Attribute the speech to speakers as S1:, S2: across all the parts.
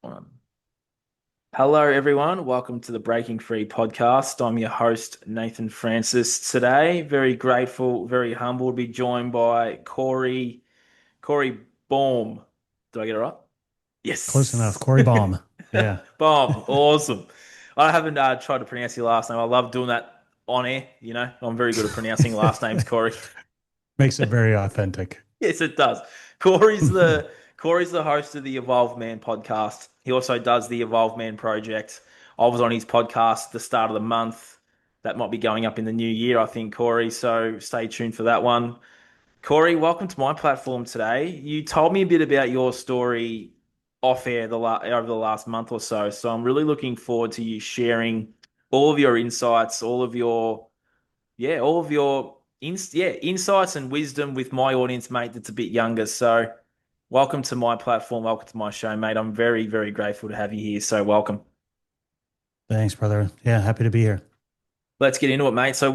S1: One. Hello, everyone. Welcome to the Breaking Free podcast. I'm your host, Nathan Francis. Today, very grateful, very humble to be joined by Corey Baum. Did I get it right?
S2: Close enough.
S1: Yes.
S2: Corey Baum. Yeah.
S1: Baum. Awesome. I haven't tried to pronounce your last name. I love doing that on air. I'm very good at pronouncing last names, Corey.
S2: Makes it very authentic.
S1: Yes, it does. Corey's the Corey's the host of the Evolved Man podcast. He also does the Evolved Man project. I was on his podcast at the start of the month. That might be going up in the new year, I think, Corey. So stay tuned for that one. Corey, welcome to my platform today. You told me a bit about your story off air over the last month or so. So I'm really looking forward to you sharing all of your insights, all of your insights and wisdom with my audience, mate, that's a bit younger. So, welcome to my platform. Welcome to my show, mate. I'm very, very grateful to have you here. So, welcome.
S2: Thanks, brother. Yeah, happy to be here.
S1: Let's get into it, mate. So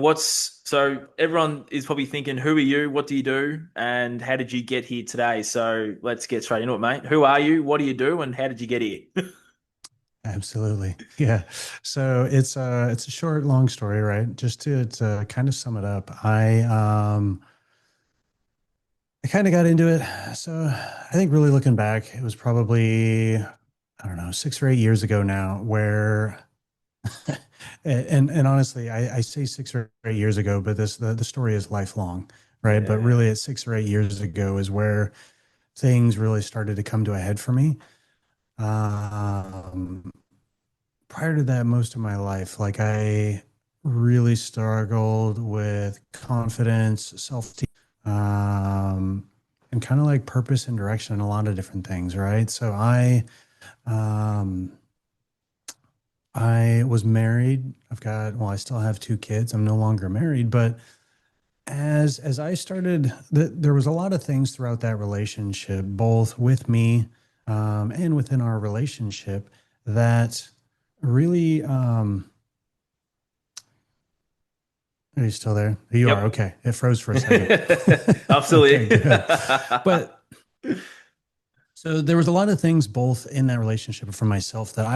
S1: everyone is probably thinking, who are you? What do you do? And how did you get here today? So, let's get straight into it, mate. Who are you? What do you do? And how did you get here?
S2: Absolutely. Yeah. So it's a short, long story, right? Just to kind of sum it up. I kind of got into it. So I think really looking back, it was probably, I don't know, 6 or 8 years ago now, where and honestly, I say 6 or 8 years ago, but the story is lifelong, right? But
S1: Yeah.
S2: really at 6 or 8 years ago is where things really started to come to a head for me. Um, Prior to that, most of my life, like I really struggled with confidence, um, and kind of like purpose and direction in a lot of different things, right? Um, I was married. Well, I still have two kids. I'm no longer married, but as I started, there was a lot of things throughout that relationship, both with me, and within our relationship that really, are you still there? You are.
S1: Yep.
S2: Okay. It froze for a second. Okay,
S1: Absolutely.
S2: good. But so there was a lot of things both in that relationship for myself that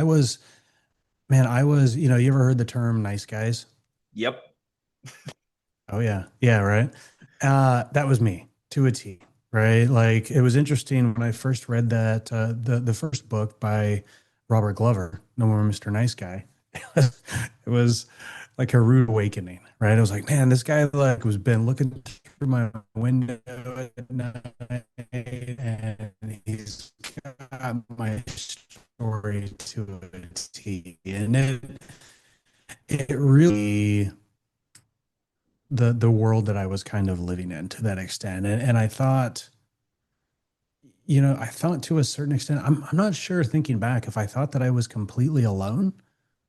S2: you ever heard the term nice guys?
S1: Yep.
S2: Oh yeah. Yeah, right. That was me to a T, right? Like it was interesting when I first read that the first book by Robert Glover, No More Mr. Nice Guy. It was like a rude awakening, right? I was like, man, this guy like was been looking through my window at night and he's got my story to a T. And it really the world that I was kind of living in to that extent. And I thought, I thought to a certain extent, I'm not sure thinking back if I thought that I was completely alone.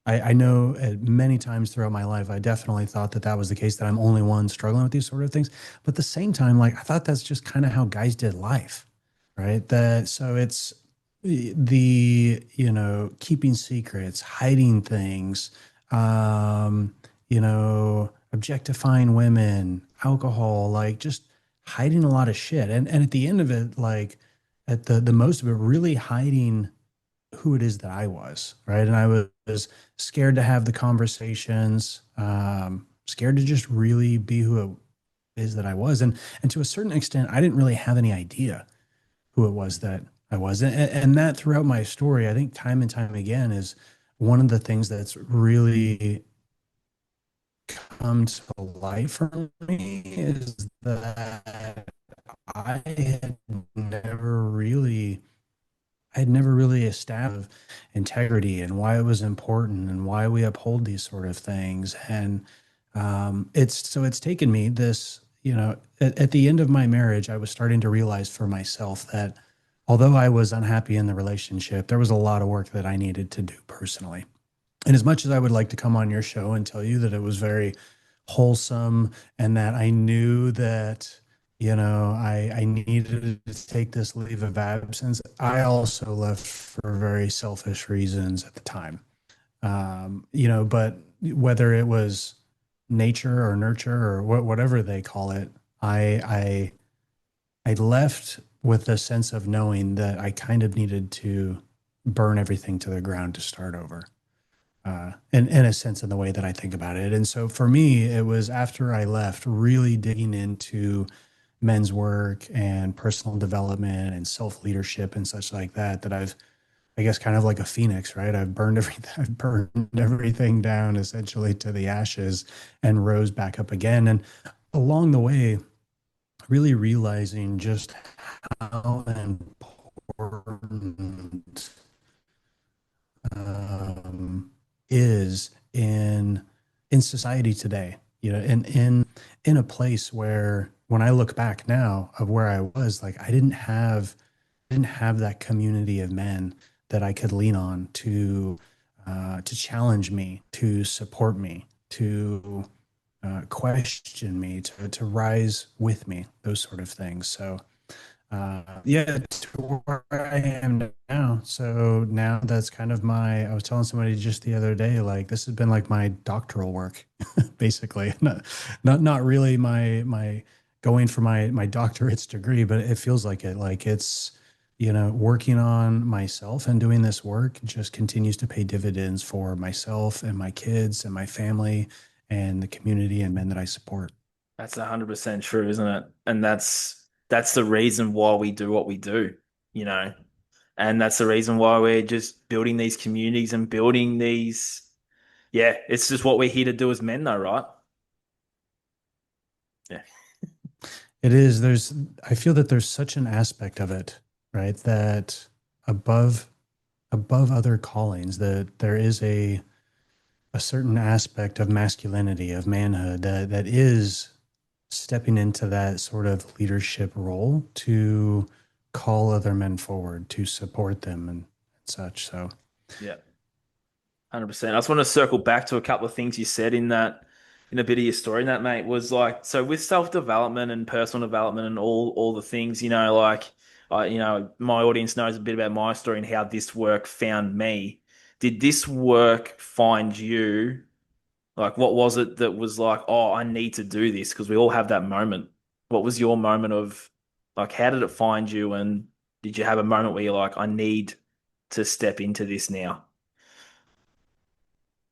S2: I know many times throughout my life, I definitely thought that that was the case, that I'm only one struggling with these sort of things. But at the same time, like I thought that's just kind of how guys did life, right? So it's keeping secrets, hiding things, objectifying women, alcohol, like just hiding a lot of shit. And at the end of it, like at the most of it, really hiding who it is that I was, right? And I was scared to have the conversations, scared to just really be who it is that I was. And to a certain extent, I didn't really have any idea who it was that I was. And that throughout my story, I think time and time again is one of the things that's really come to light for me is that I had never really I had never really established integrity and why it was important and why we uphold these sort of things. And it's taken me at the end of my marriage, I was starting to realize for myself that although I was unhappy in the relationship, there was a lot of work that I needed to do personally. And as much as I would like to come on your show and tell you that it was very wholesome and that I knew that, I needed to take this leave of absence, I also left for very selfish reasons at the time. But whether it was nature or nurture or whatever they call it, I left with a sense of knowing that I kind of needed to burn everything to the ground to start over. In a sense, in the way that I think about it. And so for me, it was after I left, really digging into men's work and personal development and self leadership and such like that, that I've, I guess, kind of like a phoenix, right? I've burned everything, I've burned everything down essentially to the ashes and rose back up again. And along the way, really realizing just how important um, is in society today. You know, and in a place where when I look back now of where I was, like I didn't have that community of men that I could lean on to challenge me, to support me, to question me, to rise with me, those sort of things. So yeah, to where I am now. So now that's kind of my, I was telling somebody just the other day, like this has been like my doctoral work, basically. Not really my going for my doctorate's degree, but it feels like it. Like it's, working on myself and doing this work just continues to pay dividends for myself and my kids and my family and the community and men that I support.
S1: That's 100% true, isn't it? And that's the reason why we do what we do, you know. And that's the reason why we're just building these communities and building these. Yeah, it's just what we're here to do as men, though, right? Yeah.
S2: It is. I feel that there's such an aspect of it, right? That above, above other callings, that there is a certain aspect of masculinity, of manhood that is stepping into that sort of leadership role to call other men forward, to support them and such. So,
S1: Yeah. 100%. I just want to circle back to a couple of things you said in a bit of your story, in that, mate, was like, so with self-development and personal development and all the things, like, my audience knows a bit about my story and how this work found me. Did this work find you? Like, what was it that was like, oh, I need to do this? Because we all have that moment. What was your moment of, like, how did it find you? And did you have a moment where you're like, I need to step into this now?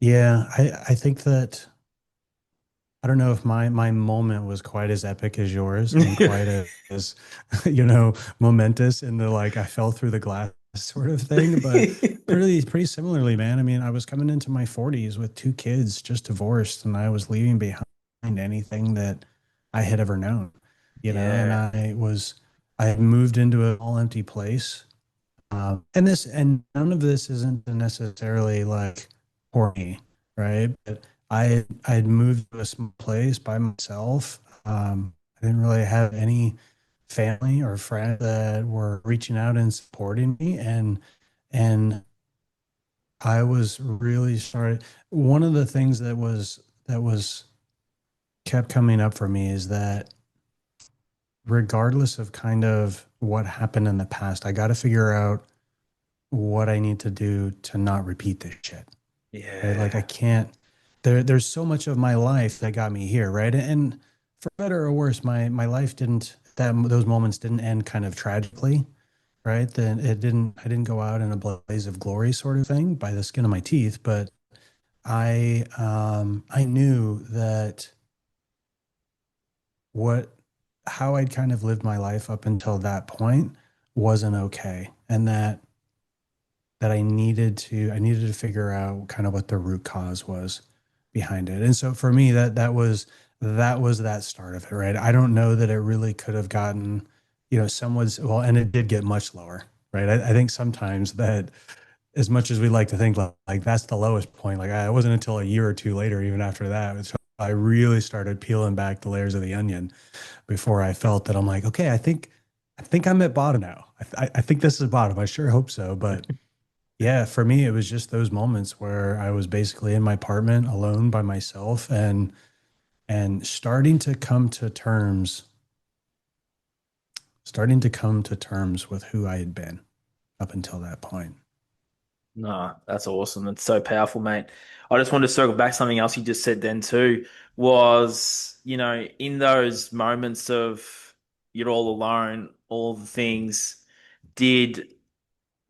S2: yeah, I think that I don't know if my moment was quite as epic as yours and quite as momentous in the like I fell through the glass sort of thing, but pretty similarly, man. I mean, I was coming into my 40s with two kids, just divorced, and I was leaving behind anything that I had ever known, and
S1: Yeah.
S2: I had moved into a all empty place. And none of this isn't necessarily like for me, right? But I had moved to a small place by myself. I didn't really have any family or friends that were reaching out and supporting me, and I was really started. One of the things that was kept coming up for me is that regardless of kind of what happened in the past, I got to figure out what I need to do to not repeat this shit. Right? Like I
S1: Yeah.
S2: can't there's so much of my life that got me here, right? And for better or worse, my life didn't that those moments didn't end kind of tragically, right? Then I didn't go out in a blaze of glory sort of thing by the skin of my teeth, but I knew that what how I'd kind of lived my life up until that point wasn't okay. And that I needed to figure out kind of what the root cause was behind it. And so for me that was that start of it, right? I don't know that it really could have gotten, someone's well, and it did get much lower, right? I think sometimes that as much as we like to think like that's the lowest point, like it wasn't until a year or two later, even after that, so I really started peeling back the layers of the onion before I felt that I'm like, okay, I think I'm at bottom now. I think this is bottom. I sure hope so, but yeah, for me, it was just those moments where I was basically in my apartment alone by myself and starting to come to terms with who I had been up until that point.
S1: No, that's awesome. That's so powerful, mate. I just wanted to circle back something else you just said then too, was, in those moments of you're all alone, all the things, did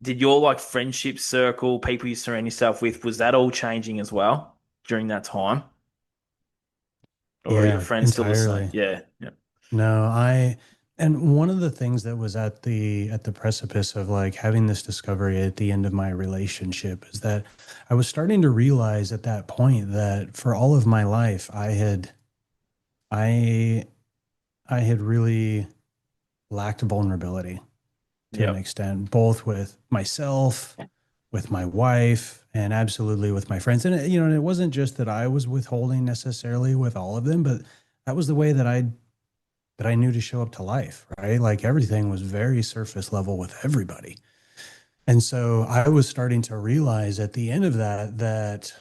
S1: did your like friendship circle, people you surround yourself with, was that all changing as well during that time? Or are your
S2: Yeah,
S1: friends still the same?
S2: entirely.
S1: Yeah. Yeah.
S2: No, and one of the things that was at the precipice of like having this discovery at the end of my relationship is that I was starting to realize at that point that for all of my life I I had really lacked vulnerability to an
S1: Yep.
S2: extent, both with myself, with my wife, and absolutely with my friends. And you know, it wasn't just that I was withholding necessarily with all of them, but that was the way that I knew to show up to life, right? Like everything was very surface level with everybody. And so I was starting to realize at the end of that,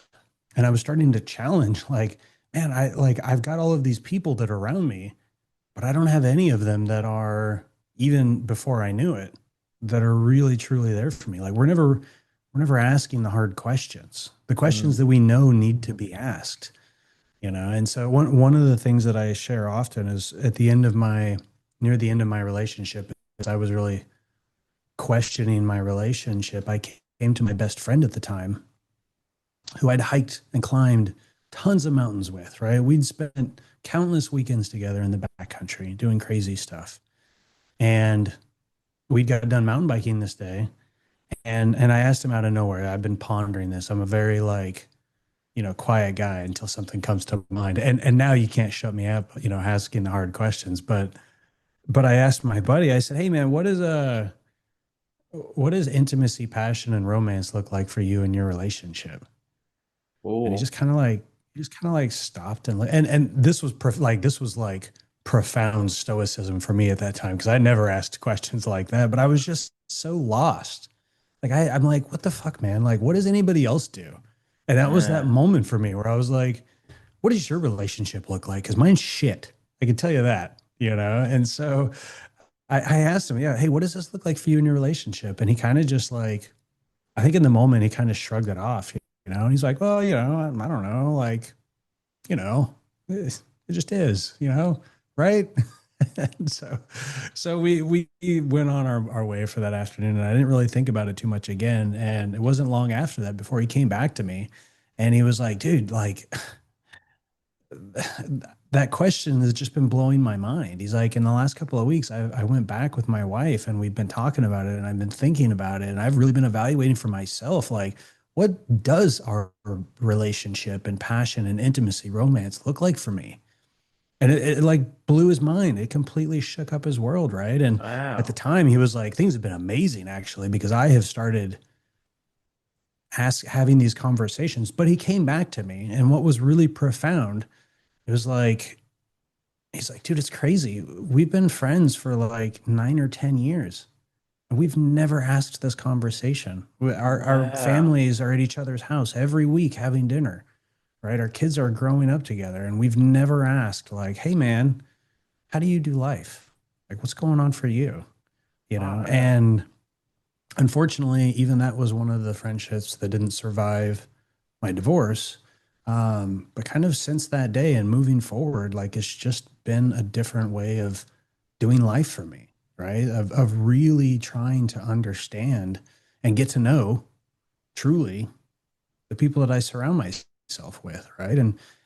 S2: and I was starting to challenge, like, man, I've got all of these people that are around me, but I don't have any of them that are, even before I knew it, that are really truly there for me. Like we're never asking the hard questions. The questions
S1: Mm.
S2: that we know need to be asked, you know. And so one of the things that I share often is at the end of my near the end of my relationship, as I was really questioning my relationship, I came to my best friend at the time, who I'd hiked and climbed tons of mountains with, right? We'd spent countless weekends together in the backcountry doing crazy stuff. And we got done mountain biking this day. And I asked him out of nowhere. I've been pondering this. I'm a very like, you know, quiet guy until something comes to mind. And now you can't shut me up, you know, asking the hard questions. But I asked my buddy, I said, "Hey man, what does intimacy, passion, and romance look like for you in your relationship?" And
S1: Oh,
S2: he just kind of like stopped and this was this was like profound stoicism for me at that time because I never asked questions like that, but I was just so lost. Like I'm like, what the fuck, man? Like, what does anybody else do? And that was that
S1: yeah.
S2: moment for me where I was like, what does your relationship look like? Because mine's shit. I can tell you that, you know? And so I asked him, yeah, hey, what does this look like for you in your relationship? And he kind of just like, I think in the moment, he kind of shrugged it off, you know? And he's like, well, you know, I don't know, like, you know, it just is, you know, right? And so we went on our way for that afternoon, and I didn't really think about it too much again. And it wasn't long after that before he came back to me, and he was like, "Dude, like that question has just been blowing my mind." He's like, "In the last couple of weeks, I went back with my wife, and we've been talking about it, and I've been thinking about it, and I've really been evaluating for myself, like." What does our relationship and passion and intimacy, romance look like for me? And it like blew his mind. It completely shook up his world, right? And at the
S1: Wow.
S2: time, he was like, things have been amazing actually, because I have started having these conversations. But he came back to me, and what was really profound, it was like, he's like, dude, it's crazy. We've been friends for like 9 or 10 years. And we've never asked this conversation. Our
S1: Wow.
S2: families are at each other's house every week having dinner, right? Our kids are growing up together, and we've never asked, like, hey, man, how do you do life? Like, what's going on for you? You
S1: Oh,
S2: know,
S1: man.
S2: and unfortunately, even that was one of the friendships that didn't survive my divorce. But kind of since that day and moving forward, like it's just been a different way of doing life for me, right? Of really trying to understand and get to know truly the people that I surround myself with, right?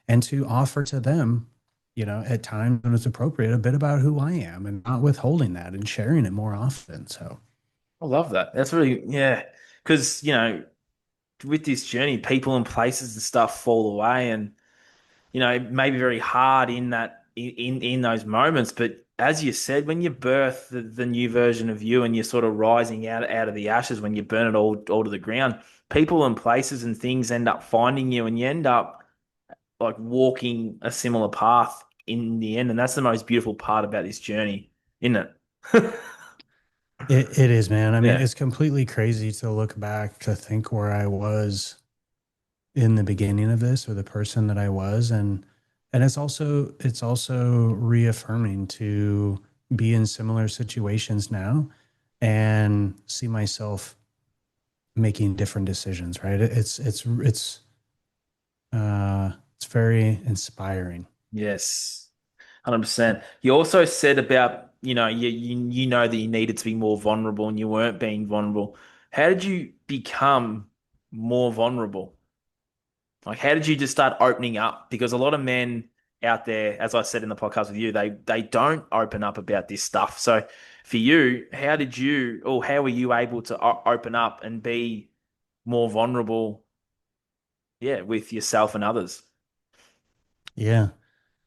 S2: And to offer to them, you know, at times when it's appropriate, a bit about who I am and not withholding that and sharing it more often. So
S1: I love that. That's really, yeah. Because, with this journey, people and places and stuff fall away, and it may be very hard in in those moments. But as you said, when you birth the new version of you, and you're sort of rising out of the ashes, when you burn it all to the ground, people and places and things end up finding you, and you end up like walking a similar path in the end. And that's the most beautiful part about this journey, isn't it?
S2: it is, man. I mean,
S1: Yeah.
S2: it's completely crazy to look back to think where I was in the beginning of this or the person that I was. And it's also reaffirming to be in similar situations now and see myself making different decisions, right? It's very inspiring.
S1: Yes. 100%. You also said about, you know that you needed to be more vulnerable and you weren't being vulnerable. how did you become more vulnerable? Like, how did you just start opening up? Because a lot of men out there, as I said in the podcast with you, they don't open up about this stuff. So, for you, how did you, or how were you able to open up and be more vulnerable? Yeah, with yourself and others.
S2: Yeah.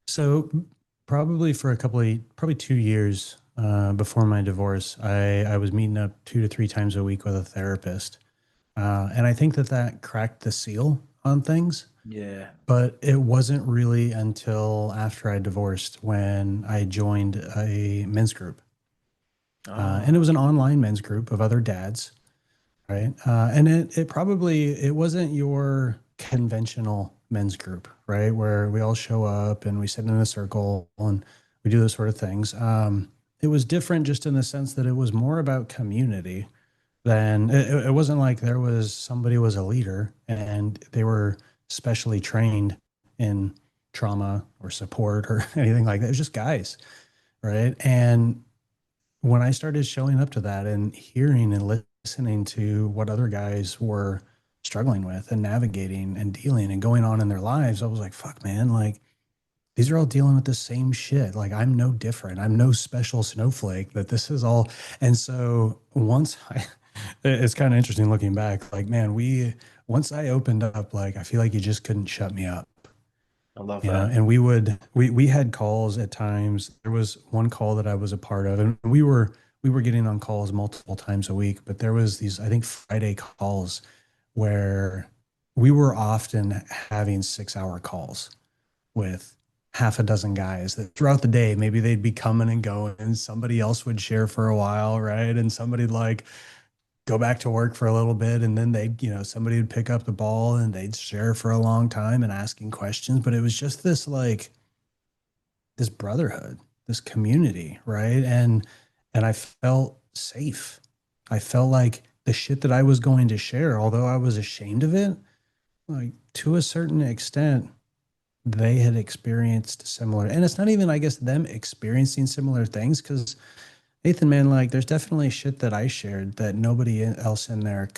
S2: So probably for probably 2 years before my divorce, I was meeting up 2 to 3 times a week with a therapist. And I think that that cracked the seal on things.
S1: Yeah.
S2: But it wasn't really until after I divorced when I joined a men's group. And it
S1: Oh,
S2: was an online men's group of other dads, right? And it wasn't your conventional men's group, right? Where we all show up and we sit in a circle and we do those sort of things. It was different just in the sense that it was more about community than it wasn't like there was somebody was a leader and they were specially trained in trauma or support or anything like that. It was just guys, right? And when I started showing up to that and hearing and listening to what other guys were struggling with and navigating and dealing and going on in their lives, I was like, fuck, man, like these are all dealing with the same shit. Like I'm no different. I'm no special snowflake, that this is all. And so it's kind of interesting looking back, like, man, once I opened up, like, I feel like you just couldn't shut me up.
S1: I love
S2: You know,
S1: that.
S2: and we had calls at times. There was one call that I was a part of, and we were getting on calls multiple times a week, but there was these, I think, Friday calls where we were often having 6 hour calls with half a dozen guys that throughout the day, maybe they'd be coming and going, and somebody else would share for a while, right? And somebody like go back to work for a little bit, and then somebody would pick up the ball and they'd share for a long time and asking questions. But it was just this brotherhood, this community, right? And I felt safe. I felt like the shit that I was going to share, although I was ashamed of it, like to a certain extent, they had experienced similar. And it's not even, I guess, them experiencing similar things, because Nathan, man, like there's definitely shit that I shared that nobody else in there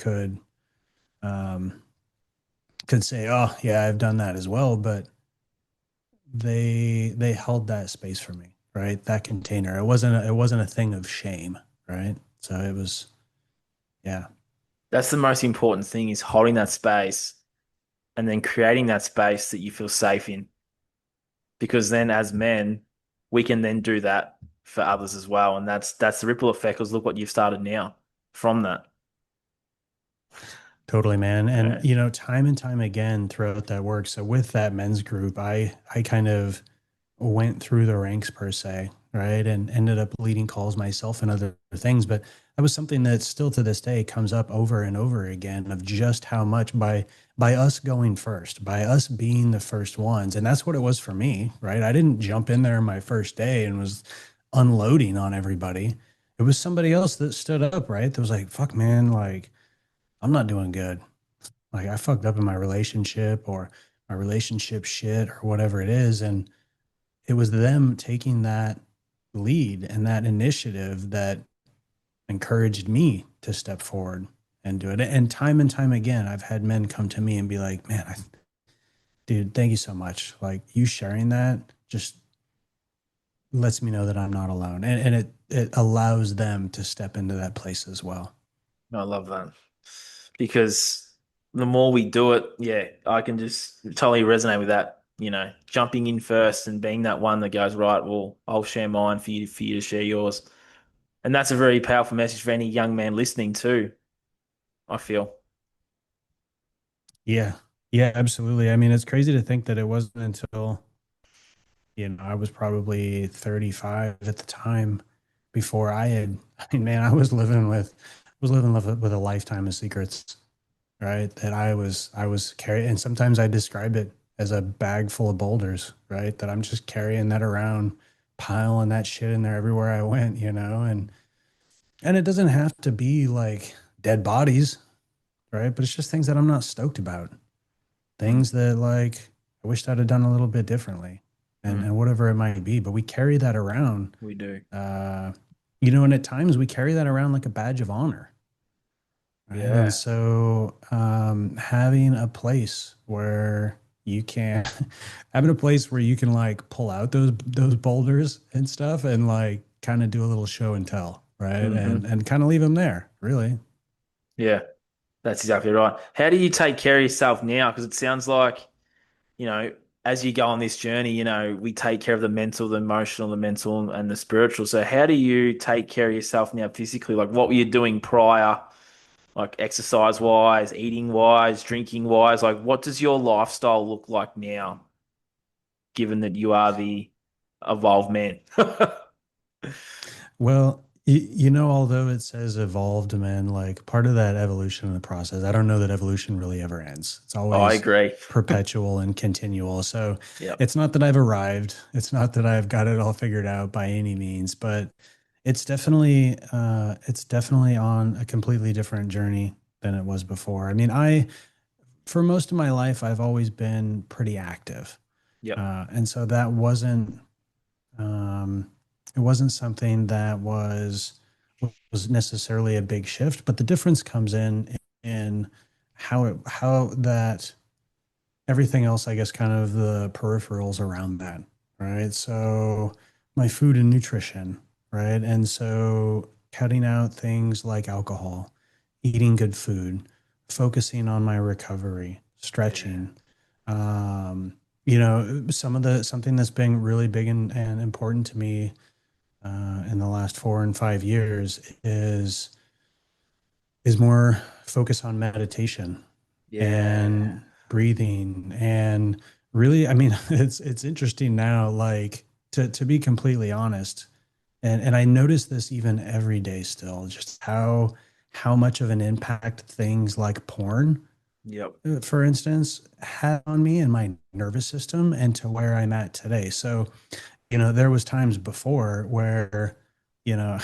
S2: um could say, oh yeah, I've done that as well. But they held that space for me, right? That container. It wasn't a thing of shame, right? So it was, yeah,
S1: That's the most important thing is holding that space and then creating that space that you feel safe in. Because then as men, we can then do that for others as well. And that's the ripple effect, because look what you've started now from that.
S2: totally, man. And
S1: Yeah.
S2: time and time again throughout that work. So with that men's group, I kind of went through the ranks per se, right? And ended up leading calls myself and other things. But that was something that still to this day comes up over and over again, of just how much by us going first, by us being the first ones. And that's what it was for me, right? I didn't jump in there my first day and was unloading on everybody. It was somebody else that stood up, right? That was like, fuck, man, like I'm not doing good. Like I fucked up in my relationship, or my relationship shit, or whatever it is. And it was them taking that lead and that initiative that encouraged me to step forward and do it. And time again, I've had men come to me and be like, man, dude, thank you so much. Like you sharing that just lets me know that I'm not alone. And it allows them to step into that place as well.
S1: I love that. Because the more we do it, yeah, I can just totally resonate with that. Jumping in first and being that one that goes, right, well, I'll share mine for you to share yours. And that's a very powerful message for any young man listening too, I feel.
S2: Yeah. Yeah, absolutely. I mean, it's crazy to think that it wasn't until I was probably 35 at the time before I mean, man, I was living with a lifetime of secrets, right? That I was carrying, and sometimes I describe it as a bag full of boulders, right? That I'm just carrying that around, piling that shit in there everywhere I went, and it doesn't have to be like dead bodies, right? But it's just things that I'm not stoked about,
S1: Mm,
S2: things that like I wished I'd have done a little bit differently, and
S1: mm,
S2: whatever it might be. But we carry that around,
S1: we do.
S2: uh, and at times we carry that around like a badge of honor, right? And
S1: Yeah.
S2: so having a place where you can having a place where you can like pull out those boulders and stuff and like kind of do a little show and tell, right?
S1: Hmm.
S2: And kind of leave them there, really.
S1: Yeah. That's exactly right. How do you take care of yourself now? Because it sounds like, you know, as you go on this journey, we take care of the mental, the mental, and the spiritual. So, how do you take care of yourself now physically? Like, what were you doing prior, like exercise wise, eating wise, drinking wise? Like, what does your lifestyle look like now, given that you are the evolved man?
S2: Well, although it says evolved man, like part of that evolution in the process, I don't know that evolution really ever ends. It's
S1: I
S2: always
S1: agree.
S2: perpetual and continual. So
S1: Yep.
S2: it's not that I've arrived. It's not that I've got it all figured out by any means, but it's definitely on a completely different journey than it was before. I mean, for most of my life, I've always been pretty active.
S1: Yep.
S2: And so that um, it wasn't something that was necessarily a big shift, but the difference comes in how that everything else, I guess, kind of the peripherals around that, right? So my food and nutrition, right? And so cutting out things like alcohol, eating good food, focusing on my recovery,
S1: Yeah.
S2: stretching. Something that's been really big and important to me in the last 4 and 5 years is more focus on meditation
S1: Yeah.
S2: and breathing and really, I mean, it's interesting now, like to be completely honest, and I notice this even every day still, just how much of an impact things like porn,
S1: Yep.
S2: for instance, had on me and my nervous system and to where I'm at today. So, there was times before where, you know,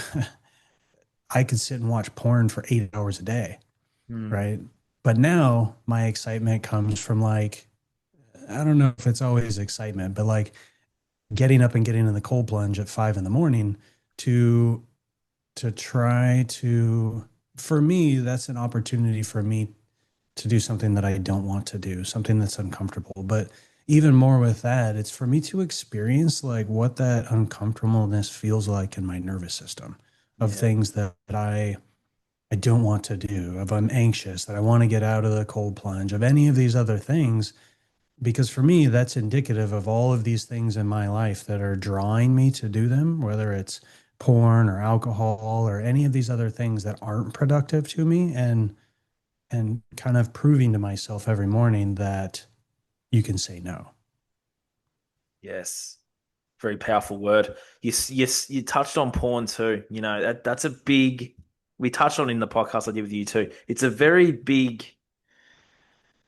S2: I could sit and watch porn for 8 hours a day,
S1: Mm.
S2: right? But now my excitement comes from like, I don't know if it's always excitement, but like getting up and getting in the cold plunge at 5 in the morning to try to, for me, that's an opportunity for me to do something that I don't want to do, something that's uncomfortable. But even more with that, it's for me to experience like what that uncomfortableness feels like in my nervous system of
S1: Yeah.
S2: things that I don't want to do, if I'm anxious, that I want to get out of the cold plunge, of any of these other things. Because for me, that's indicative of all of these things in my life that are drawing me to do them, whether it's porn or alcohol or any of these other things that aren't productive to me, and kind of proving to myself every morning that you can say no.
S1: Yes. Very powerful word. You touched on porn too. That's a big. We touched on it in the podcast I did with you too. It's a very big.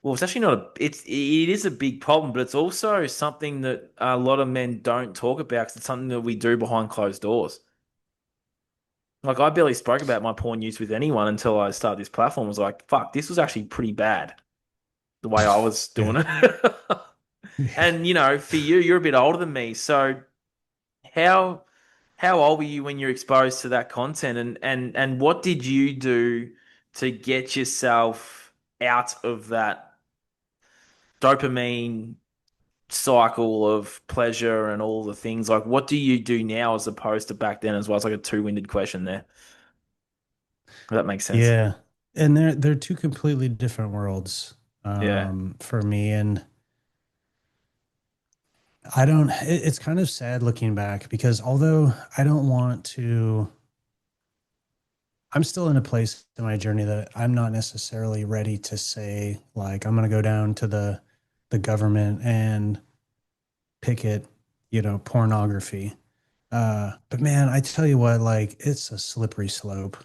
S1: Well, it's actually not a. It is a big problem, but it's also something that a lot of men don't talk about because it's something that we do behind closed doors. Like I barely spoke about my porn use with anyone until I started this platform. I was like, fuck, this was actually pretty bad the way I was doing
S2: Yeah.
S1: it.
S2: Yeah.
S1: And for you, you're a bit older than me, so how how old were you when you're exposed to that content, and what did you do to get yourself out of that dopamine cycle of pleasure and all the things? Like, what do you do now as opposed to back then as well? It's like a two-winded question there. If that makes sense.
S2: Yeah. And they're two completely different worlds
S1: Yeah.
S2: for me. And I don't, it's kind of sad looking back because although I don't want to, I'm still in a place in my journey that I'm not necessarily ready to say, like, I'm going to go down to the government and picket, pornography. But man, I tell you what, like, it's a slippery slope.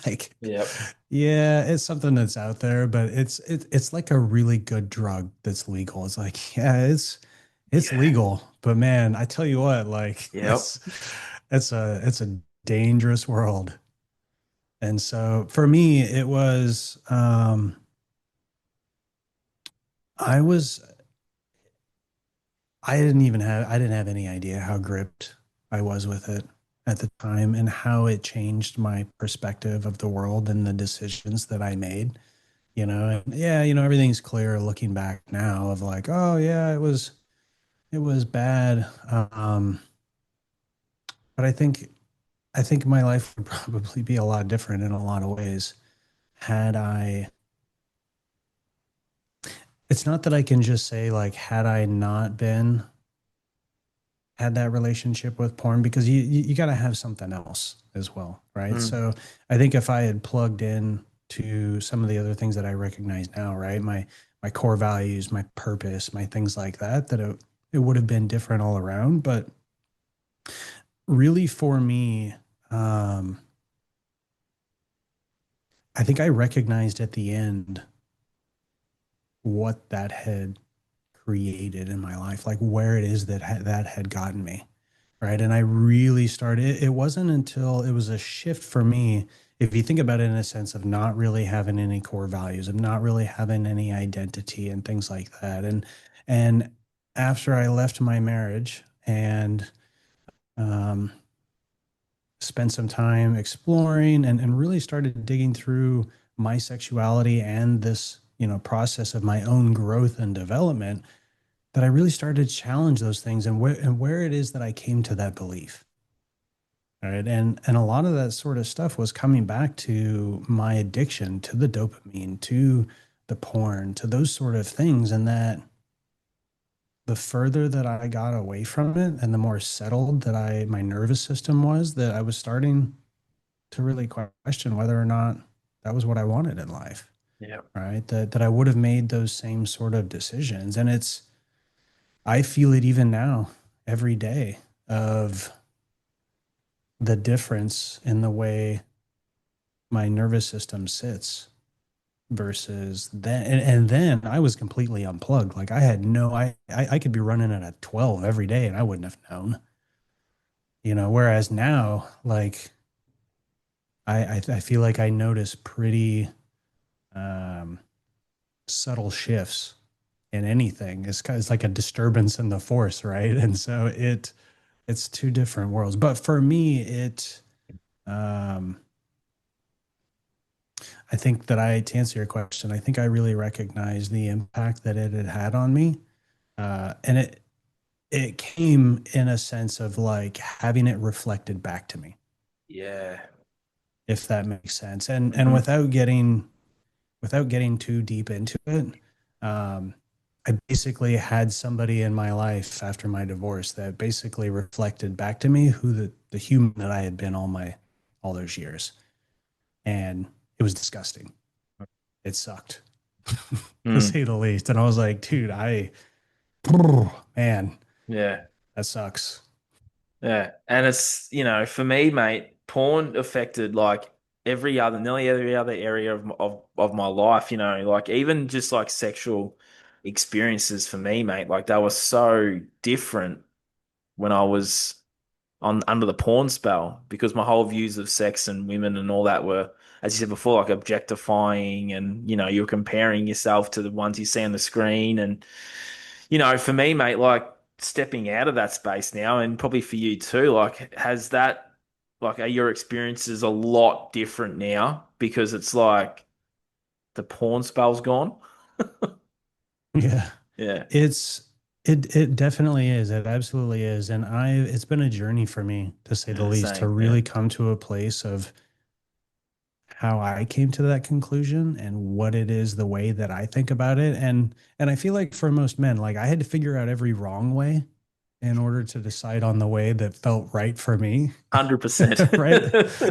S2: Like,
S1: Yep.
S2: yeah, it's something that's out there, but it's like a really good drug that's legal. It's like, yeah, it's
S1: Yeah.
S2: legal, but man, I tell you what, like
S1: Yep.
S2: it's a dangerous world. And so for me, it was I was I didn't have any idea how gripped I was with it. at the time and how it changed my perspective of the world and the decisions that I made. And yeah, everything's clear looking back now of like, oh yeah, it was bad. But I think my life would probably be a lot different in a lot of ways had I it's not that I can just say like had I not been had that relationship with porn, because you got to have something else as well, right?
S1: Mm.
S2: So I think if I had plugged in to some of the other things that I recognize now, right? My core values, my purpose, my things like that, it would have been different all around. But really for me, um, I think I recognized at the end what that had created in my life, like where it is that had gotten me, right? And I really started. It wasn't until it was a shift for me. If you think about it in a sense of not really having any core values, of not really having any identity and things like that, and after I left my marriage and um, spent some time exploring and really started digging through my sexuality and this process of my own growth and development, that I really started to challenge those things and where it is that I came to that belief. Right. And a lot of that sort of stuff was coming back to my addiction to the dopamine, to the porn, to those sort of things. And that the further that I got away from it and the more settled that my nervous system was, that I was starting to really question whether or not that was what I wanted in life.
S1: Yeah.
S2: Right. That I would have made those same sort of decisions. And I feel it even now every day of the difference in the way my nervous system sits versus then. And then I was completely unplugged. Like I had no, I could be running at a 12 every day and I wouldn't have known, whereas now, like I feel like I notice pretty um, subtle shifts in anything. It's like a disturbance in the force, right? And so it's two different worlds. But for me, um, I think that to answer your question, I think I really recognize the impact that it had had on me. And it came in a sense of like having it reflected back to me,
S1: Yeah.
S2: if that makes sense. And
S1: Hmm.
S2: without getting too deep into it, I basically had somebody in my life after my divorce that basically reflected back to me who the human that I had been all those years. And it was disgusting. It sucked, to
S1: Mm.
S2: say the least. And I was like, dude, man,
S1: Yeah.
S2: that sucks.
S1: Yeah. And it's, for me, mate, porn affected like nearly every other area of my life, like even just like sexual experiences for me, mate, like they were so different when I was on under the porn spell because my whole views of sex and women and all that were, as you said before, like objectifying and, you're comparing yourself to the ones you see on the screen. And, for me, mate, like stepping out of that space now and probably for you too, like are your experiences a lot different now because it's like the porn spell's gone?
S2: Yeah.
S1: Yeah.
S2: It's it definitely is. It absolutely is. And it's been a journey for me, to say the
S1: Yeah,
S2: least, to
S1: same. Yeah.
S2: really come to a place of how I came to that conclusion and what it is, the way that I think about it. And I feel like for most men, like I had to figure out every wrong way in order to decide on the way that felt right for me.
S1: 100%.
S2: Right?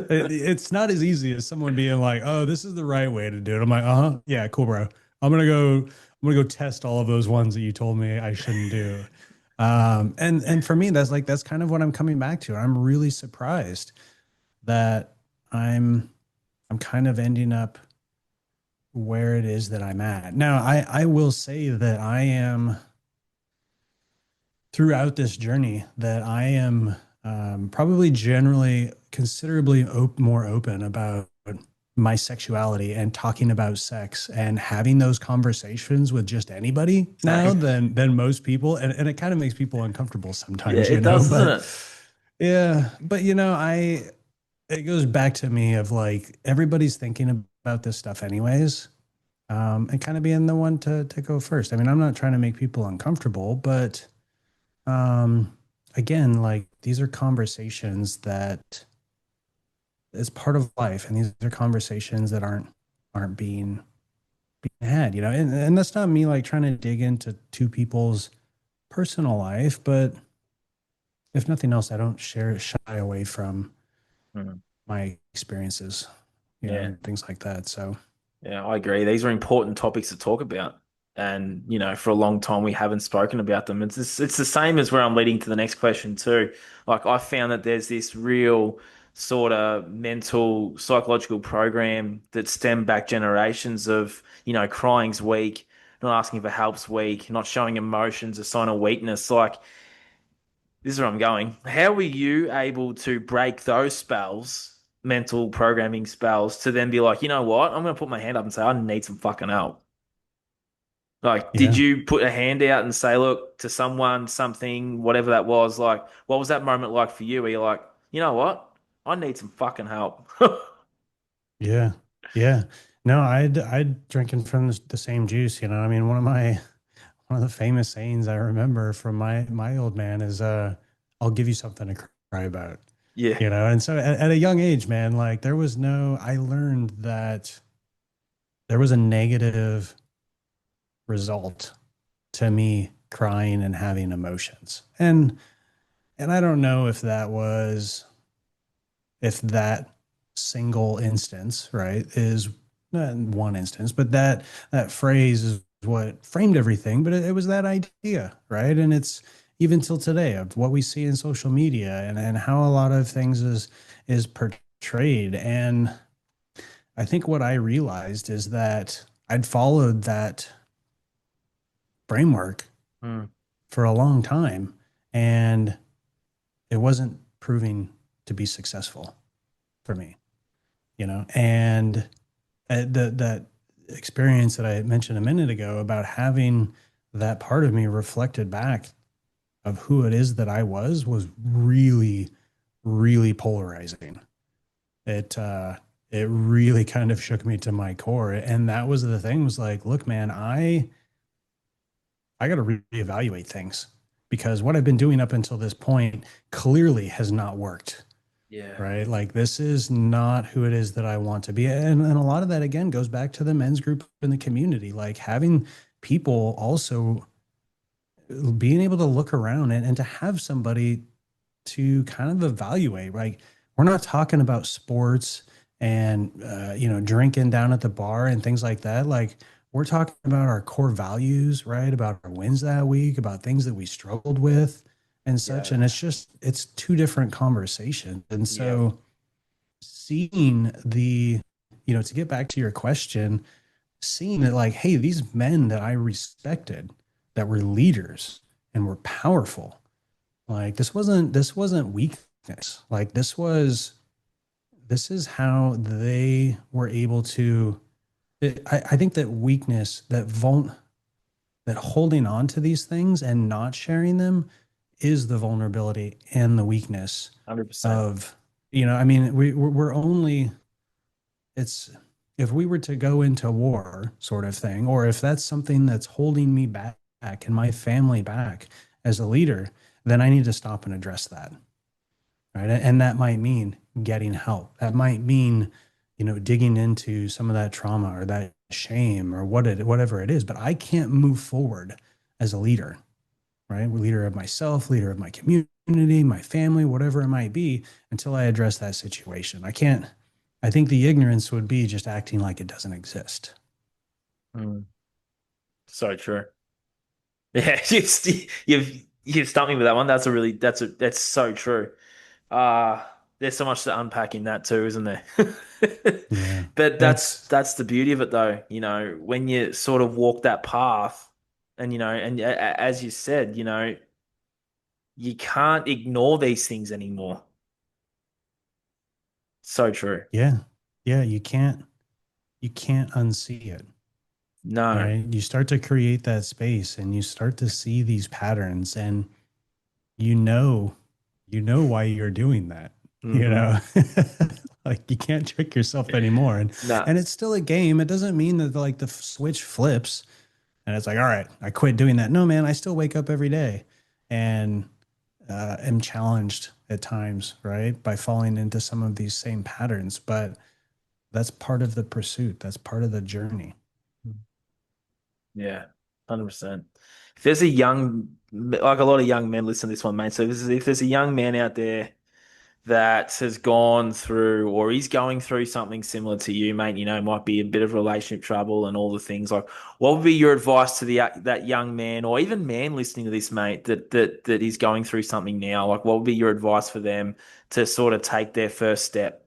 S2: It's not as easy as someone being like, "Oh, this is the right way to do it." I'm like, "Uh-huh. Yeah, cool, bro. I'm gonna go test all of those ones that you told me I shouldn't do." And for me, that's kind of what I'm coming back to. I'm really surprised that I'm I'm kind of ending up where it is that I'm at. Now, I will say that I am throughout this journey that I am probably generally considerably more open about my sexuality and talking about sex and having those conversations with just anybody now
S1: Same.
S2: than most people. And it kind of makes people uncomfortable
S1: Yeah,
S2: sometimes,
S1: it does, doesn't
S2: but
S1: it?
S2: Yeah, but it goes back to me of like everybody's thinking about this stuff anyways, and kind of being the one to go first. I mean, I'm not trying to make people uncomfortable, but um, again, like these are conversations that is part of life, and these are conversations that aren't being had, and that's not me like trying to dig into two people's personal life, but if nothing else, I don't shy away from
S1: Mm.
S2: my experiences,
S1: Yeah.
S2: and things like that. So
S1: Yeah, I agree. These are important topics to talk about. And, for a long time we haven't spoken about them. It's the same as where I'm leading to the next question too. Like I found that there's this real sort of mental psychological program that stemmed back generations of, crying's weak, not asking for help's weak, not showing emotions a sign of weakness. Like this is where I'm going. How were you able to break those spells, mental programming spells, to then be like, you know what? I'm going to put my hand up and say, I need some fucking help. Like, did
S2: yeah,
S1: you put a hand out and say, look, to someone, something, whatever that was? Like, what was that moment like for you? Where you're like, you know what? I need some fucking help.
S2: yeah, yeah. No, I'd drinking from the same juice. I mean, one of the famous sayings I remember from my old man is, "I'll give you something to cry about."
S1: Yeah.
S2: And so at a young age, man, like I learned that there was a negative result to me crying and having emotions. And I don't know if that single instance, right, is not one instance, but that phrase is what framed everything. But it was that idea, right? And it's even till today of what we see in social media and how a lot of things is portrayed. And I think what I realized is that I'd followed that framework
S1: Mm,
S2: for a long time, and it wasn't proving to be successful for me, and that experience that I mentioned a minute ago about having that part of me reflected back of who it is that I was really, really polarizing. It really kind of shook me to my core. And that was the thing, was like, look, man, I got to reevaluate things because what I've been doing up until this point clearly has not worked.
S1: yeah.
S2: Right. Like this is not who it is that I want to be. And a lot of that again goes back to the men's group in the community, like having people also being able to look around and to have somebody to kind of evaluate. Like we're not talking about sports and drinking down at the bar and things like that. Like we're talking about our core values, right? About our wins that week, about things that we struggled with and such.
S1: Yeah.
S2: And it's two different conversations. And
S1: Yeah.
S2: so seeing to get back to your question, seeing that like, hey, these men that I respected that were leaders and were powerful, like this wasn't weakness. Like this is how they were able to. I think that weakness, that holding on to these things and not sharing them is the vulnerability and the weakness
S1: 100%.
S2: of, I mean, we're only, it's, if we were to go into war sort of thing, or if that's something that's holding me back and my family back as a leader, then I need to stop and address that. Right. And that might mean getting help. That might mean, digging into some of that trauma or that shame or whatever it is. But I can't move forward as a leader, right? Leader of myself, leader of my community, my family, whatever it might be, until I address that situation. I can't, I think the ignorance would be just acting like it doesn't exist.
S1: Mm, so true. Yeah, you've stumped me with that one. That's so true. Uh there's so much to unpack in that too, isn't there?
S2: Yeah.
S1: But that's
S2: That's,
S1: that's the beauty of it though, when you sort of walk that path and as you said, you can't ignore these things anymore. So true.
S2: yeah. Yeah. You can't unsee it.
S1: No.
S2: Right. You start to create that space and you start to see these patterns, and you know You know why you're doing that, you
S1: Hmm.
S2: know? Like you can't trick yourself anymore.
S1: Nah.
S2: And it's still a game. It doesn't mean that like the switch flips and it's like, all right, I quit doing that. No, man, I still wake up every day and am challenged at times, right? By falling into some of these same patterns. But that's part of the pursuit. That's part of the journey.
S1: Yeah, 100%. If there's a young, like a lot of young men listen to this one, mate. So if there's a young man out there that has gone through or is going through something similar to you, mate, might be a bit of relationship trouble and all the things, like what would be your advice to that young man or even man listening to this, mate, that is going through something now? Like what would be your advice for them to sort of take their first step?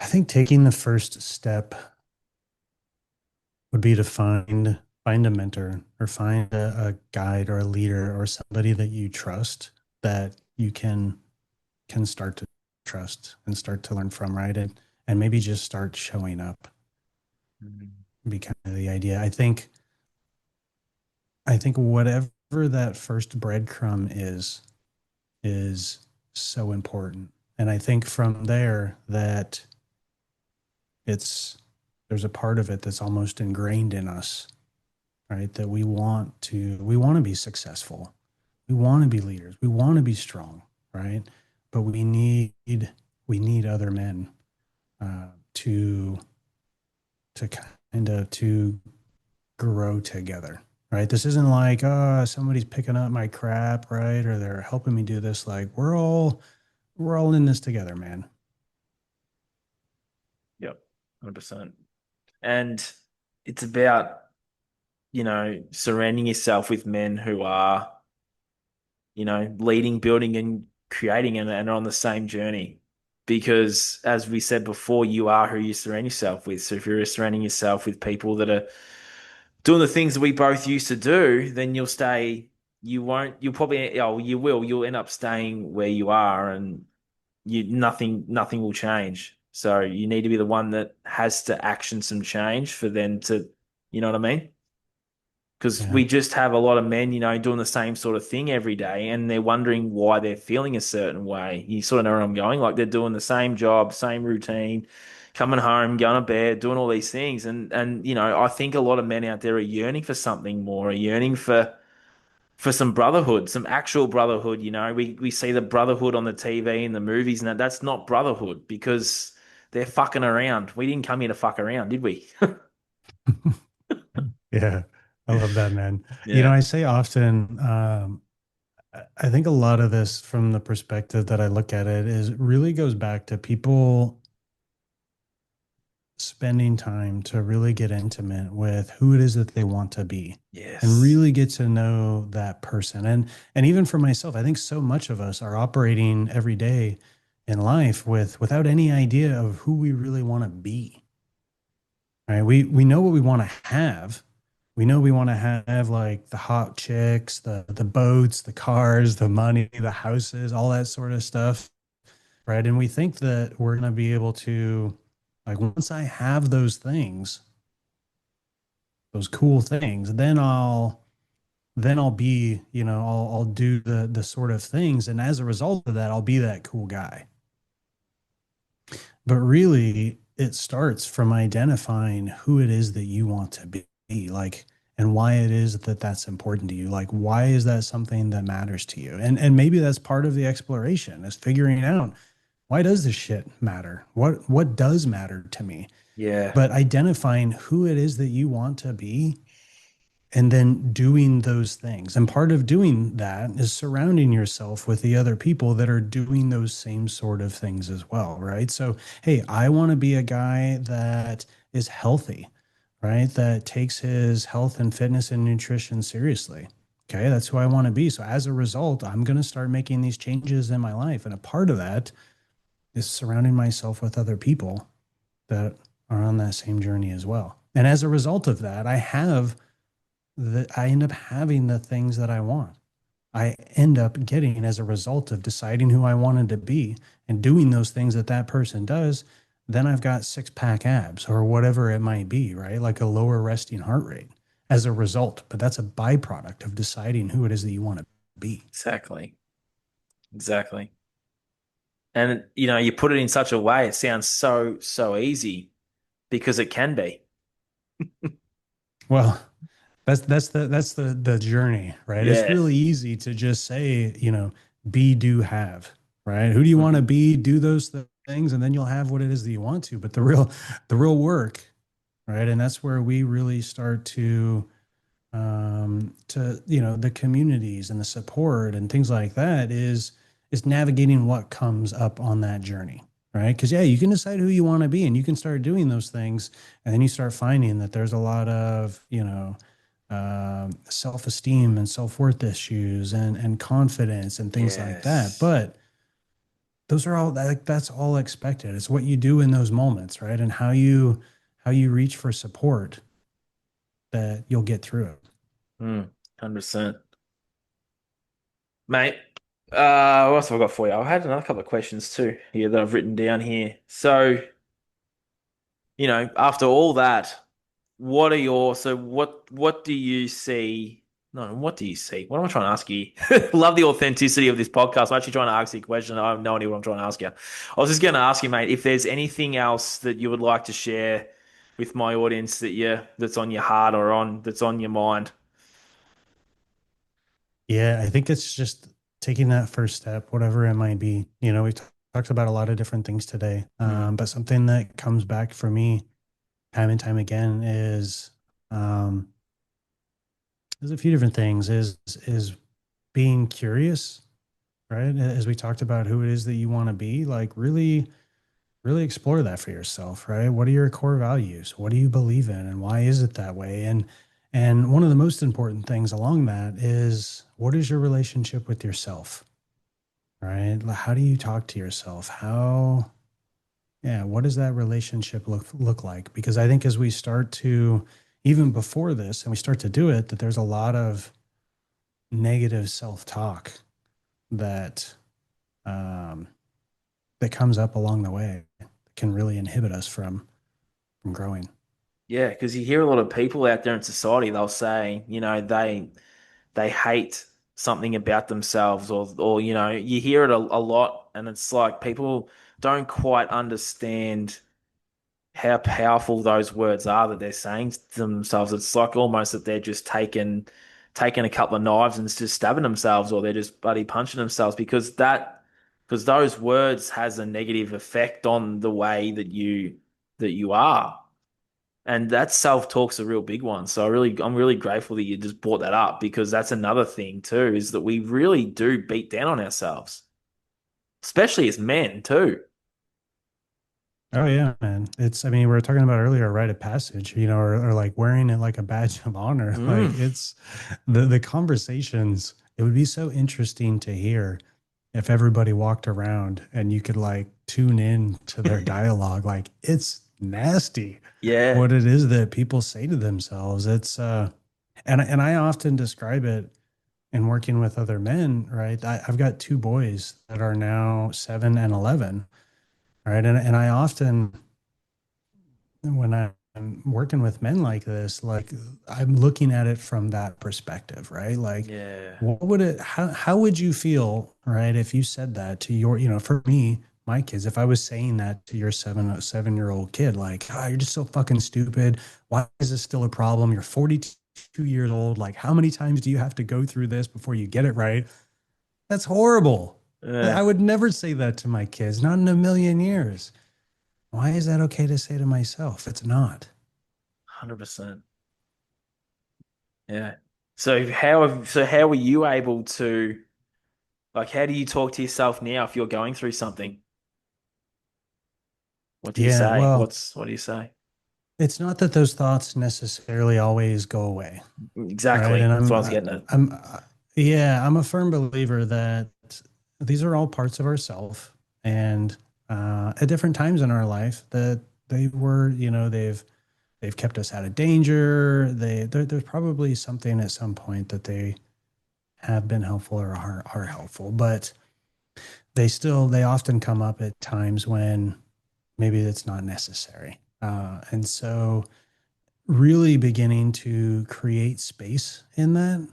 S2: I think taking the first step would be to find a mentor or find a guide or a leader or somebody that you trust that you can start to trust and start to learn from, right? And maybe just start showing up be kind of the idea. I think whatever that first breadcrumb is so important. And I think from there that it's there's a part of it that's almost ingrained in us, right? That we want to be successful. We want to be leaders. We want to be strong, right? But we need other men to kind of to grow together, right? This isn't like, oh, somebody's picking up my crap, right? Or they're helping me do this. Like we're all in this together, man.
S1: Yep, 100%. And it's about, surrounding yourself with men who are, leading, building, and creating and are on the same journey. Because as we said before, you are who you surround yourself with. So if you're surrounding yourself with people that are doing the things that we both used to do, then you'll probably, you'll end up staying where you are and nothing will change. So you need to be the one that has to action some change for them to, you know what I mean? Because
S2: Yeah.
S1: we just have a lot of men, doing the same sort of thing every day, and they're wondering why they're feeling a certain way. You sort of know where I'm going. Like they're doing the same job, same routine, coming home, going to bed, doing all these things, and I think a lot of men out there are yearning for something more, are yearning for some brotherhood, some actual brotherhood. We see the brotherhood on the TV and the movies, and that's not brotherhood because they're fucking around. We didn't come here to fuck around, did we?
S2: Yeah. I love that, man.
S1: Yeah.
S2: I say often, I think a lot of this from the perspective that I look at it is really goes back to people spending time to really get intimate with who it is that they want to be and
S1: Yes.
S2: really get to know that person. And even for myself, I think so much of us are operating every day in life without any idea of who we really want to be. Right? We know what we want to have. We know we want to have like the hot chicks, the boats, the cars, the money, the houses, all that sort of stuff, right? And we think that we're going to be able to, like, once I have those things, those cool things, then I'll be, I'll do the sort of things, and as a result of that, I'll be that cool guy. But really, it starts from identifying who it is that you want to be, like, and why it is that that's important to you. Like, why is that something that matters to you? And maybe that's part of the exploration is figuring out why does this shit matter? What does matter to me?
S1: Yeah.
S2: But identifying who it is that you want to be and then doing those things. And part of doing that is surrounding yourself with the other people that are doing those same sort of things as well, right? So, hey, I want to be a guy that is healthy, right? That takes his health and fitness and nutrition seriously. Okay, that's who I want to be. So, as a result, I'm going to start making these changes in my life. And a part of that is surrounding myself with other people that are on that same journey as well. And as a result of that, I end up having the things that I want. I end up getting as a result of deciding who I wanted to be and doing those things that that person does. Then I've got six pack abs or whatever it might be, right? Like a lower resting heart rate. as a result, but that's a byproduct of deciding who it is that you want to be.
S1: Exactly. Exactly. And you put it in such a way, it sounds so easy because it can be.
S2: Well, that's the journey, right? It's
S1: Yeah.
S2: really easy to just say, be, do, have, right? Who do you want to
S1: Hmm.
S2: be? Do those things, and then you'll have what it is that you want to. But the real work, right? And that's where we really start to the communities and the support and things like that is navigating what comes up on that journey, right? Because yeah, you can decide who you want to be and you can start doing those things, and then you start finding that there's a lot of self-esteem and self-worth issues and confidence and things like that.
S1: Yes.
S2: But those are all that's all expected. It's what you do in those moments, right? And how you reach for support that you'll get through it.
S1: 100%. Mate, what else have I got for you? I had another couple of questions too here that I've written down here. So, after all that, what do you see? No, what do you see? What am I trying to ask you? Love the authenticity of this podcast. I'm actually trying to ask you a question. I have no idea what I'm trying to ask you. I was just going to ask you, mate, if there's anything else that you would like to share with my audience that's on your heart or that's on your mind.
S2: Yeah, I think it's just taking that first step, whatever it might be. We've talked about a lot of different things today,
S1: Mm,
S2: but something that comes back for me time and time again is um, there's a few different things. Is being curious, right? As we talked about who it is that you want to be, like really, really explore that for yourself, right? What are your core values? What do you believe in, and why is it that way? And one of the most important things along that is what is your relationship with yourself? Right? How do you talk to yourself? Yeah, what does that relationship look like? Because I think as we start to, even before this, and we start to do it, that there's a lot of negative self-talk that um, that comes up along the way that can really inhibit us from growing.
S1: yeah, because you hear a lot of people out there in society, they'll say, they hate something about themselves or you hear it a lot and it's like people don't quite understand how powerful those words are that they're saying to themselves. It's like almost that they're just taking a couple of knives and just stabbing themselves, or they're just bloody punching themselves because those words has a negative effect on the way that you are. And that self-talk's a real big one. So I'm really grateful that you just brought that up because that's another thing too, is that we really do beat down on ourselves, especially as men too.
S2: Oh yeah, man. I mean, we were talking about earlier, a rite of passage, or like wearing it like a badge of honor.
S1: Mm.
S2: Like it's the conversations. It would be so interesting to hear if everybody walked around and you could like tune in to their dialogue. Like it's nasty
S1: Yeah.
S2: what it is that people say to themselves. And I often describe it in working with other men, right? I've got two boys that are now 7 and 11, right? And I often when I'm working with men like this, like I'm looking at it from that perspective, right? Like,
S1: Yeah.
S2: how would you feel, right, if you said that to for me, my kids, if I was saying that to your 7-year-old kid, like, oh, you're just so fucking stupid. Why is this still a problem? You're 42 years old. Like, how many times do you have to go through this before you get it right? That's horrible. I
S1: Yeah.
S2: would never say that to my kids, not in a million years. Why is that okay to say to myself? It's not.
S1: 100%. Yeah. So how were you able to like how do you talk to yourself now if you're going through something? What do you
S2: Yeah,
S1: say?
S2: well,
S1: What do you say?
S2: it's not that those thoughts necessarily always go away, right?
S1: Exactly.
S2: And
S1: That's what I was getting at.
S2: yeah, I'm a firm believer that these are all parts of ourself, and at different times in our life, that they were, they've kept us out of danger. There's probably something at some point that they have been helpful or are helpful, but they often come up at times when maybe it's not necessary. And so really beginning to create space in that,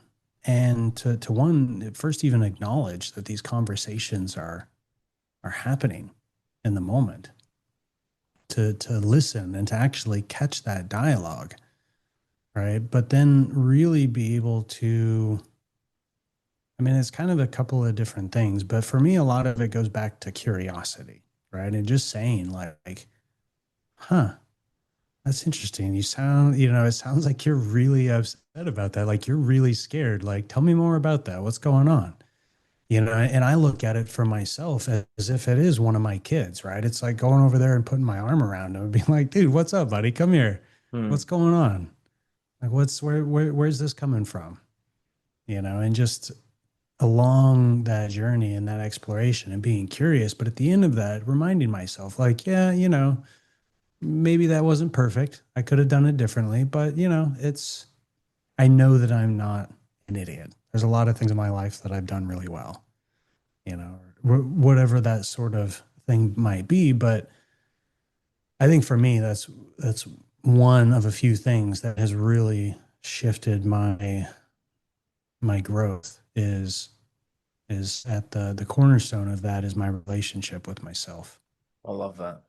S2: and to one first even acknowledge that these conversations are happening in the moment, to listen and to actually catch that dialogue, right? But then really be able to, I mean, it's kind of a couple of different things, but for me, a lot of it goes back to curiosity, right? And just saying, like, huh, that's interesting. It sounds like you're really upset about that. Like, you're really scared. Like, tell me more about that. What's going on? And I look at it for myself as if it is one of my kids, right? It's like going over there and putting my arm around him and being like, dude, what's up, buddy? Come here.
S1: Hmm.
S2: What's going on? Like, where's this coming from? And just along that journey and that exploration and being curious, but at the end of that, reminding myself, like, yeah, maybe that wasn't perfect. I could have done it differently, but I know that I'm not an idiot. There's a lot of things in my life that I've done really well, or whatever that sort of thing might be. But I think for me, that's one of a few things that has really shifted my growth is at the cornerstone of that is my relationship with myself.
S1: I love that.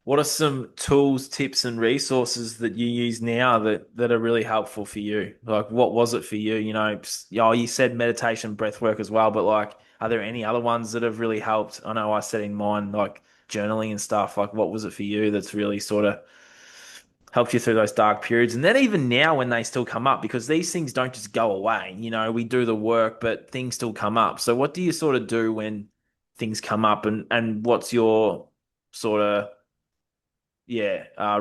S1: What are some tools, tips, and resources that you use now that are really helpful for you? Like, what was it for you? You said meditation, breath work as well, but like, are there any other ones that have really helped? I know I said in mine, like journaling and stuff. Like, what was it for you that's really sort of helped you through those dark periods? And then even now, when they still come up, because these things don't just go away. We do the work, but things still come up. So, what do you sort of do when things come up, and what's your sort of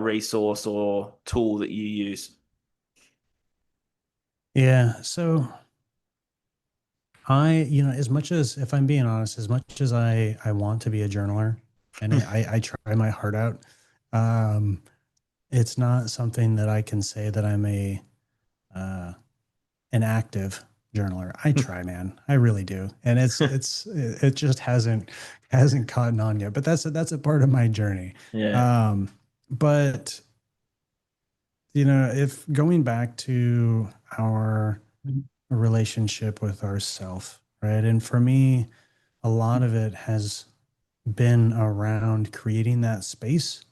S1: resource or tool that you use?
S2: Yeah. So as much as, if I'm being honest, as much as I want to be a journaler and I try my heart out, um, it's not something that I can say that I'm uh, an active journaler. I try, man. I really do. And it just hasn't caught on yet, but that's a part of my journey.
S1: Yeah.
S2: Um, but if going back to our relationship with ourself, right? And for me, a lot of it has been around creating that space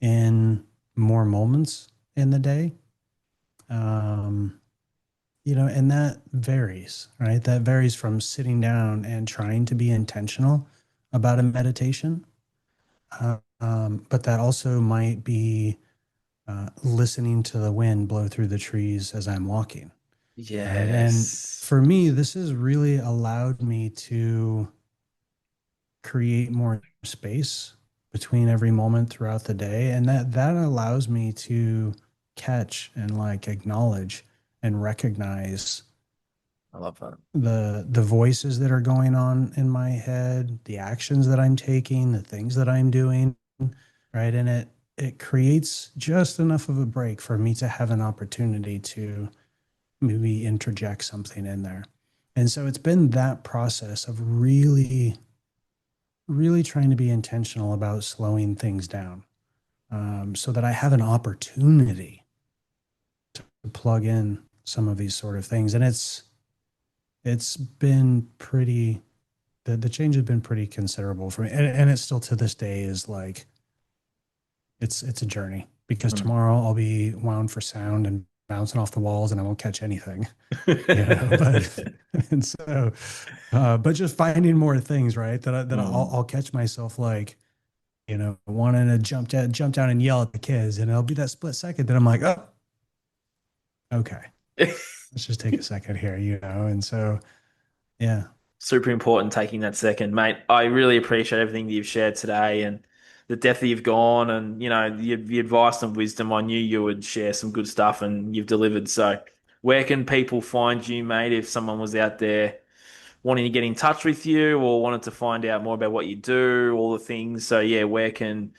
S2: in more moments in the day. Um, and that varies, right? That varies from sitting down and trying to be intentional about a meditation. But that also might be listening to the wind blow through the trees as I'm walking, right? And
S1: Yes.
S2: for me, this has really allowed me to create more space between every moment throughout the day. And that allows me to catch and like acknowledge and recognize
S1: I love that.
S2: the voices that are going on in my head, the actions that I'm taking, the things that I'm doing, right? And it creates just enough of a break for me to have an opportunity to maybe interject something in there. And so it's been that process of really trying to be intentional about slowing things down, so that I have an opportunity to plug in some of these sort of things. And it's been pretty the change has been pretty considerable for me, and it still to this day is like it's a journey, because
S1: Mm.
S2: tomorrow I'll be wound for sound and bouncing off the walls and I won't catch anything, but and so but just finding more things, right, that
S1: Mm.
S2: I'll catch myself like wanting to jump down and yell at the kids, and it'll be that split second that I'm like, oh, okay, let's just take a second here, and so yeah.
S1: Super important taking that second, mate. I really appreciate everything that you've shared today and the depth that you've gone and, the advice and wisdom. I knew you would share some good stuff and you've delivered. So, where can people find you, mate, if someone was out there wanting to get in touch with you or wanted to find out more about what you do, all the things? So, yeah, where can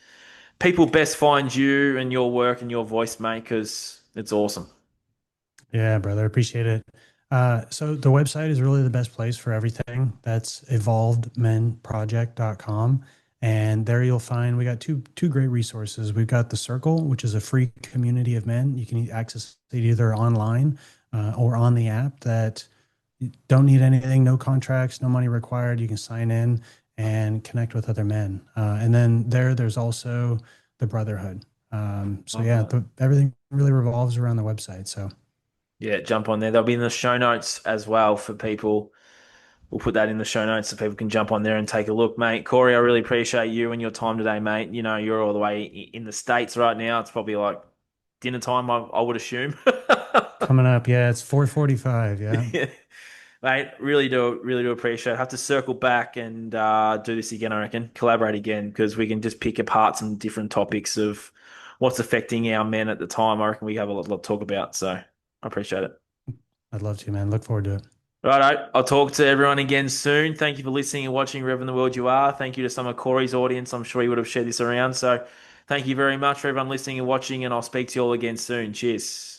S1: people best find you and your work and your voice, mate? Because it's awesome.
S2: Yeah, brother, appreciate it. So the website is really the best place for everything. That's evolvedmenproject.com. And there you'll find we got two great resources. We've got the Circle, which is a free community of men. You can access it either online or on the app. That you don't need anything, no contracts, no money required. You can sign in and connect with other men. And then there's also the Brotherhood. So
S1: Love
S2: yeah,
S1: that.
S2: everything really revolves around the website. So
S1: Yeah, jump on there. They'll be in the show notes as well for people. We'll put that in the show notes so people can jump on there and take a look, mate. Corey, I really appreciate you and your time today, mate. You know, you're all the way in the States right now. It's probably like dinner time, I would assume.
S2: coming up, yeah, it's 4:45. Yeah,
S1: Yeah. Mate, really do appreciate it. Have to circle back and do this again, I reckon. Collaborate again because we can just pick apart some different topics of what's affecting our men at the time. I reckon we have a lot to talk about. So I appreciate it.
S2: I'd love to, man. Look forward to it.
S1: Righto, I'll talk to everyone again soon. Thank you for listening and watching wherever in the world you are. Thank you to some of Corey's audience. I'm sure he would have shared this around. So thank you very much for everyone listening and watching, and I'll speak to you all again soon. Cheers.